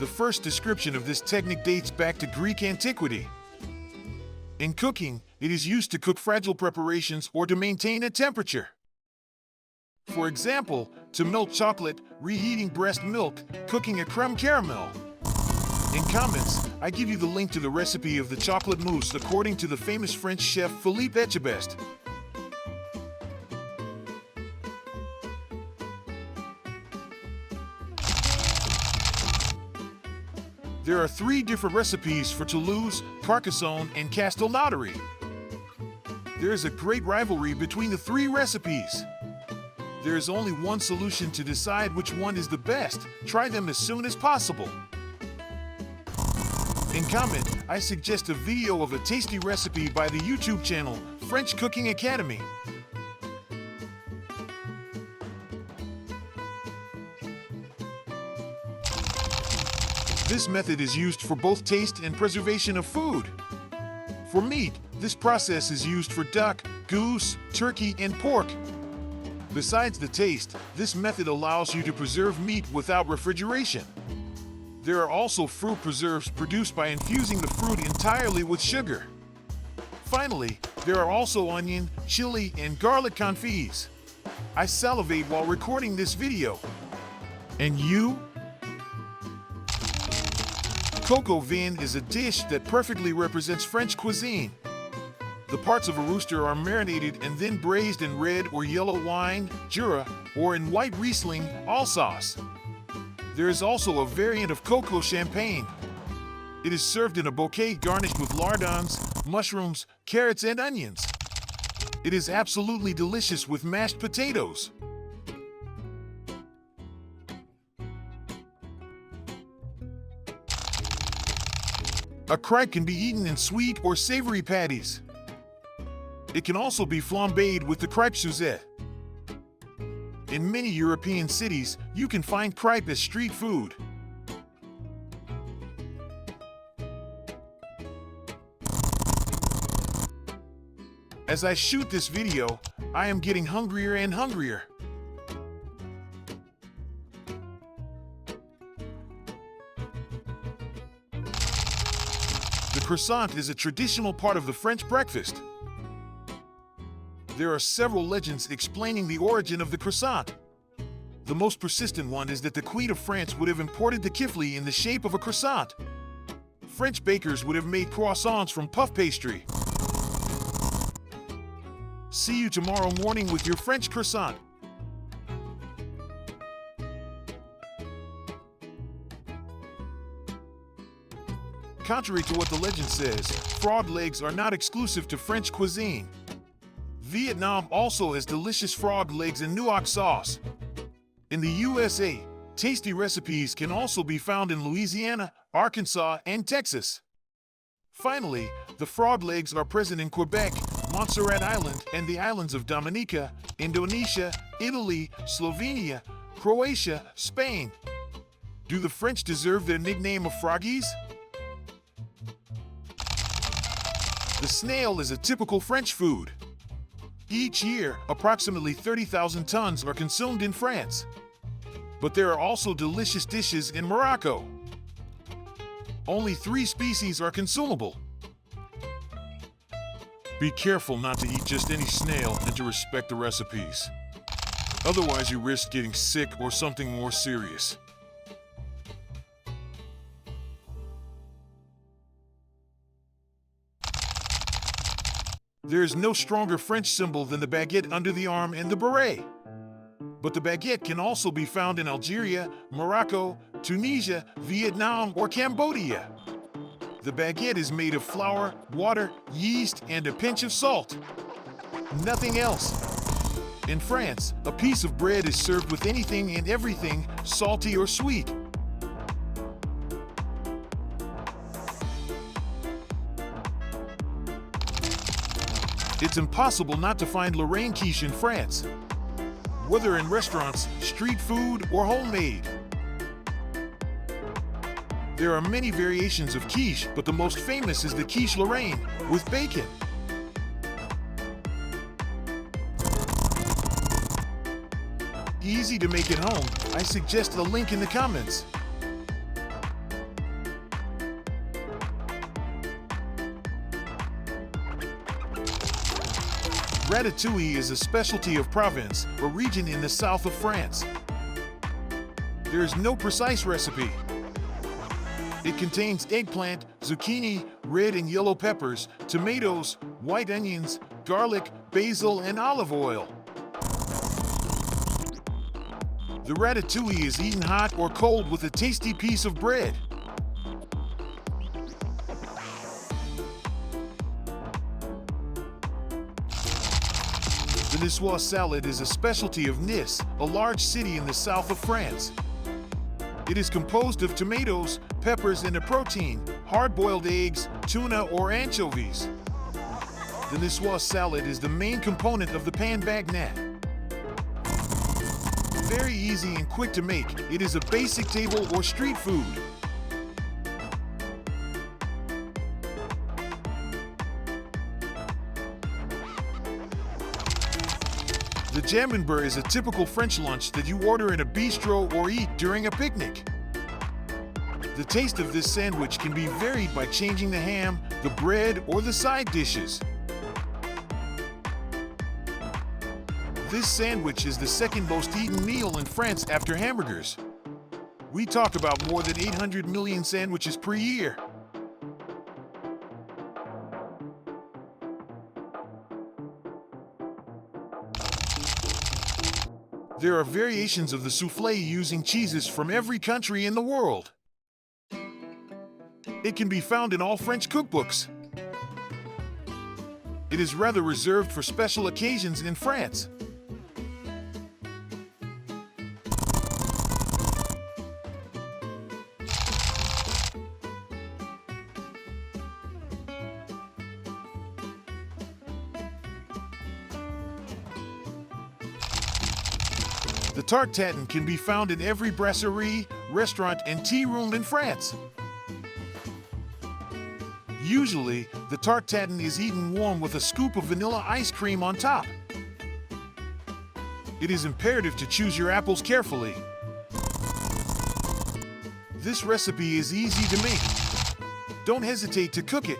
The first description of this technique dates back to Greek antiquity. In cooking, it is used to cook fragile preparations or to maintain a temperature. For example, to melt chocolate, reheating breast milk, cooking a creme caramel. In comments, I give you the link to the recipe of the chocolate mousse according to the famous French chef Philippe Etchebest. There are 3 different recipes for Toulouse, Carcassonne, and Castelnaudary. There is a great rivalry between the 3 recipes. There is only one solution to decide which one is the best. Try them as soon as possible. In comment, I suggest a video of a tasty recipe by the YouTube channel, French Cooking Academy. This method is used for both taste and preservation of food. For meat, this process is used for duck, goose, turkey, and pork. Besides the taste, this method allows you to preserve meat without refrigeration. There are also fruit preserves produced by infusing the fruit entirely with sugar. Finally, there are also onion, chili, and garlic confits. I salivate while recording this video. And you? Coq au vin is a dish that perfectly represents French cuisine. The parts of a rooster are marinated and then braised in red or yellow wine, Jura, or in white Riesling, Alsace. There is also a variant of cocoa champagne. It is served in a bouquet garnished with lardons, mushrooms, carrots, and onions. It is absolutely delicious with mashed potatoes. A crêpe can be eaten in sweet or savory patties. It can also be flambéed with the crêpe Suzette. In many European cities, you can find crêpe as street food. As I shoot this video, I am getting hungrier and hungrier. The croissant is a traditional part of the French breakfast. There are several legends explaining the origin of the croissant. The most persistent one is that the Queen of France would have imported the kifli in the shape of a croissant. French bakers would have made croissants from puff pastry. See you tomorrow morning with your French croissant. Contrary to what the legend says, frog legs are not exclusive to French cuisine. Vietnam also has delicious frog legs and nuoc sauce. In the USA, tasty recipes can also be found in Louisiana, Arkansas, and Texas. Finally, the frog legs are present in Quebec, Montserrat Island, and the islands of Dominica, Indonesia, Italy, Slovenia, Croatia, Spain. Do the French deserve their nickname of froggies? The snail is a typical French food. Each year, approximately 30,000 tons are consumed in France. But there are also delicious dishes in Morocco. Only 3 species are consumable. Be careful not to eat just any snail and to respect the recipes. Otherwise, you risk getting sick or something more serious. There is no stronger French symbol than the baguette under the arm and the beret. But the baguette can also be found in Algeria, Morocco, Tunisia, Vietnam, or Cambodia. The baguette is made of flour, water, yeast, and a pinch of salt. Nothing else. In France, a piece of bread is served with anything and everything, salty or sweet. It's impossible not to find Lorraine quiche in France, whether in restaurants, street food, or homemade. There are many variations of quiche, but the most famous is the Quiche Lorraine, with bacon. Easy to make at home. I suggest a link in the comments. Ratatouille is a specialty of Provence, a region in the south of France. There is no precise recipe. It contains eggplant, zucchini, red and yellow peppers, tomatoes, white onions, garlic, basil, and olive oil. The ratatouille is eaten hot or cold with a tasty piece of bread. The Niçoise salad is a specialty of Nice, a large city in the south of France. It is composed of tomatoes, peppers, and a protein, hard-boiled eggs, tuna, or anchovies. The Niçoise salad is the main component of the pain baguette. Very easy and quick to make, it is a basic table or street food. The camembert is a typical French lunch that you order in a bistro or eat during a picnic. The taste of this sandwich can be varied by changing the ham, the bread, or the side dishes. This sandwich is the second most eaten meal in France after hamburgers. We talk about more than 800 million sandwiches per year. There are variations of the soufflé using cheeses from every country in the world. It can be found in all French cookbooks. It is rather reserved for special occasions in France. The Tarte Tatin can be found in every brasserie, restaurant, and tea room in France. Usually, the Tarte Tatin is eaten warm with a scoop of vanilla ice cream on top. It is imperative to choose your apples carefully. This recipe is easy to make. Don't hesitate to cook it.